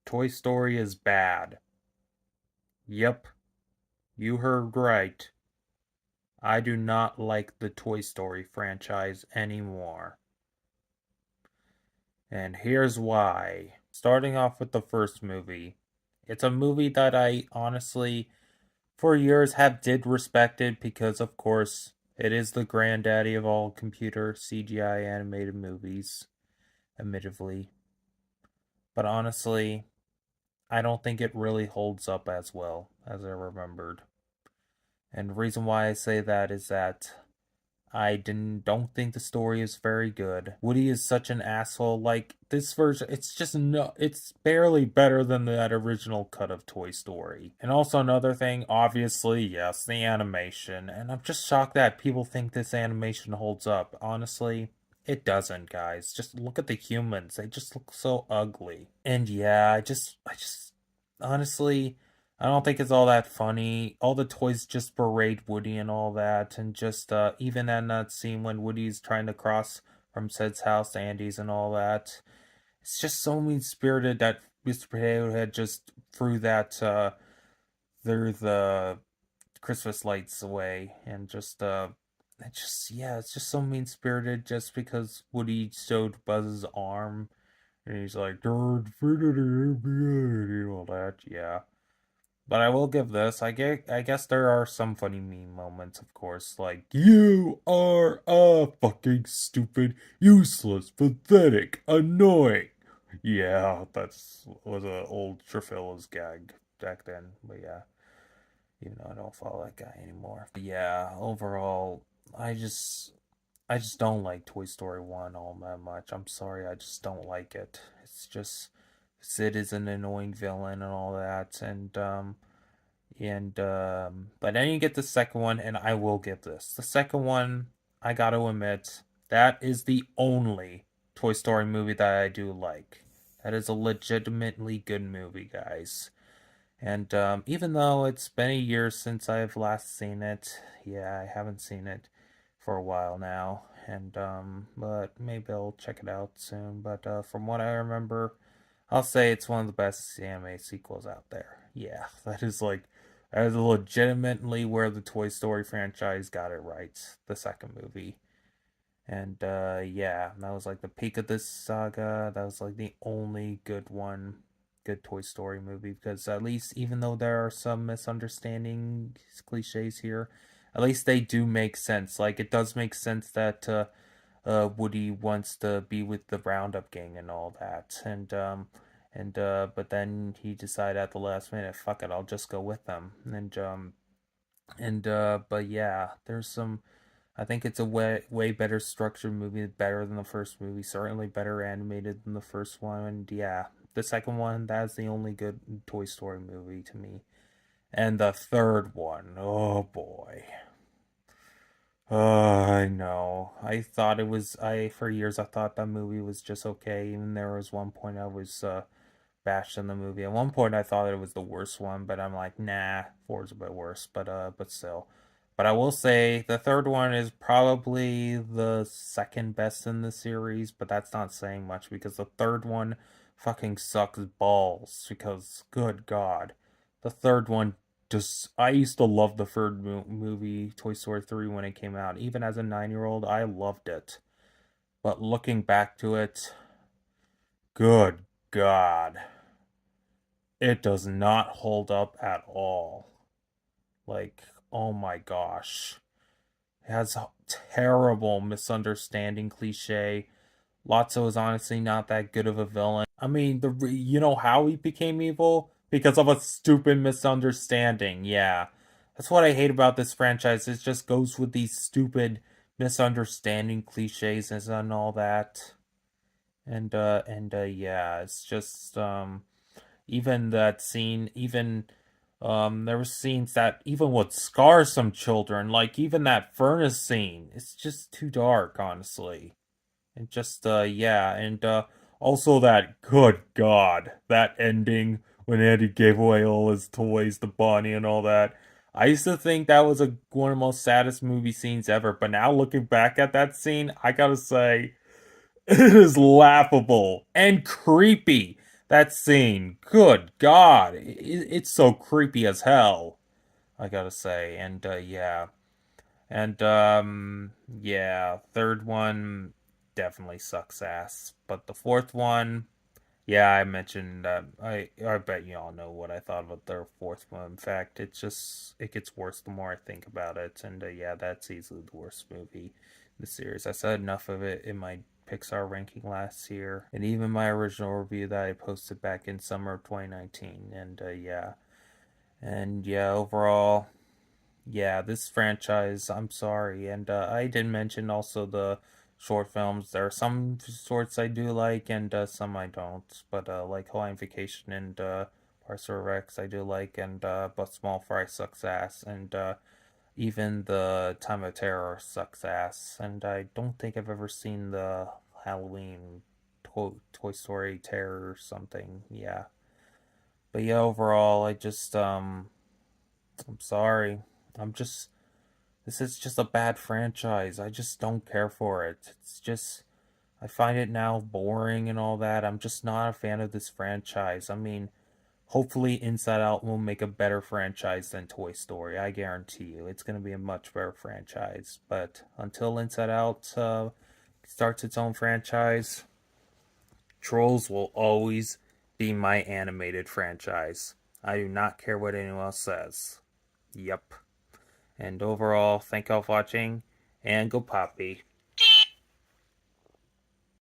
Toy Story is bad. Yep, you heard right. I do not like the Toy Story franchise anymore. And here's why. Starting off with the first movie. It's a movie that I honestly, for years, have did respected because, of course, it is the granddaddy of all computer CGI animated movies, admittedly. But honestly, I don't think it really holds up as well as I remembered. And the reason why I say that is that don't think the story is very good. Woody is such an asshole. Like this version, it's just no, it's barely better than that original cut of Toy Story. And also another thing, obviously, yes, the animation. And I'm just shocked that people think this animation holds up. Honestly, it doesn't, guys. Just look at the humans. They just look so ugly. And yeah, I just honestly, I don't think it's all that funny. All the toys just berate Woody and all that, and just even in that scene when Woody's trying to cross from Sid's house to Andy's and all that, it's just so mean spirited that Mr. Potato Head just threw the Christmas lights away, and it's just so mean spirited just because Woody showed Buzz's arm, and he's like, all that, yeah. But I will give this. I guess there are some funny meme moments, of course, like "You are a fucking stupid, useless, pathetic, annoying." Yeah, that's was a old Trefilla's gag back then. But yeah, even though I don't follow that guy anymore. But yeah, overall, I just I just don't like Toy Story 1 all that much. I'm sorry, I just don't like it. It's just Sid is an annoying villain and all that, but then you get the second one, and I will give this. The second one, I gotta admit, that is the only Toy Story movie that I do like. That is a legitimately good movie, guys. And even though it's been a year since I've last seen it, yeah, I haven't seen it for a while now. And but maybe I'll check it out soon. But from what I remember, I'll say it's one of the best anime sequels out there. Yeah, that is legitimately where the Toy Story franchise got it right. The second movie. And yeah, that was like the peak of this saga. That was like the only good one, good Toy Story movie. Because at least, even though there are some misunderstandings, cliches here, at least they do make sense. Like, it does make sense that Woody wants to be with the Roundup gang and all that. But then he decided at the last minute, fuck it, I'll just go with them. But yeah, there's some. I think it's a way better structured movie, better than the first movie, certainly better animated than the first one. And yeah, the second one, that's the only good Toy Story movie to me. And the third one, oh boy. I know. I thought it was I for years I thought that movie was just okay. Even there was one point I was bashed in the movie. At one point I thought it was the worst one, but I'm like, nah, four's a bit worse, but still. But I will say the third one is probably the second best in the series, but that's not saying much because the third one fucking sucks balls because good god. The third one just I used to love the third movie Toy Story 3 when it came out. Even as a 9-year-old, I loved it. But looking back to it, good god. It does not hold up at all. Like, oh my gosh. It has a terrible misunderstanding cliche. Lotso is honestly not that good of a villain. I mean, you know how he became evil? Because of a stupid misunderstanding. Yeah. That's what I hate about this franchise. It just goes with these stupid misunderstanding cliches and all that. Yeah, it's just even that scene, even there were scenes that even would scar some children, like even that furnace scene. It's just too dark, honestly. And just yeah, and also that good god, that ending when Andy gave away all his toys to Bonnie and all that. I used to think that was one of the most saddest movie scenes ever, but now looking back at that scene, I gotta say it is laughable and creepy. That scene, good God, it's so creepy as hell, I gotta say. And yeah. And yeah, third one definitely sucks ass. But the fourth one, yeah, I mentioned I bet you all know what I thought about the fourth one. In fact, it gets worse the more I think about it. And yeah, that's easily the worst movie in the series. I said enough of it in my Pixar ranking last year, and even my original review that I posted back in summer of 2019. And yeah, and yeah, overall, yeah, this franchise, I'm sorry. And I did mention also the short films. There are some shorts I do like and some I don't. But like Hawaiian Vacation and Parcel Rex I do like, and but Small Fry sucks ass, and even the Time of Terror sucks ass. And I don't think I've ever seen the Halloween Toy Story Terror or something. Yeah. But yeah, overall I just I'm sorry. I'm just this is just a bad franchise. I just don't care for it. It's just I find it now boring and all that. I'm just not a fan of this franchise. I mean, hopefully Inside Out will make a better franchise than Toy Story. I guarantee you. It's going to be a much better franchise. But until Inside Out starts its own franchise, Trolls will always be my animated franchise. I do not care what anyone else says. Yep. And overall, thank y'all for watching, and go Poppy.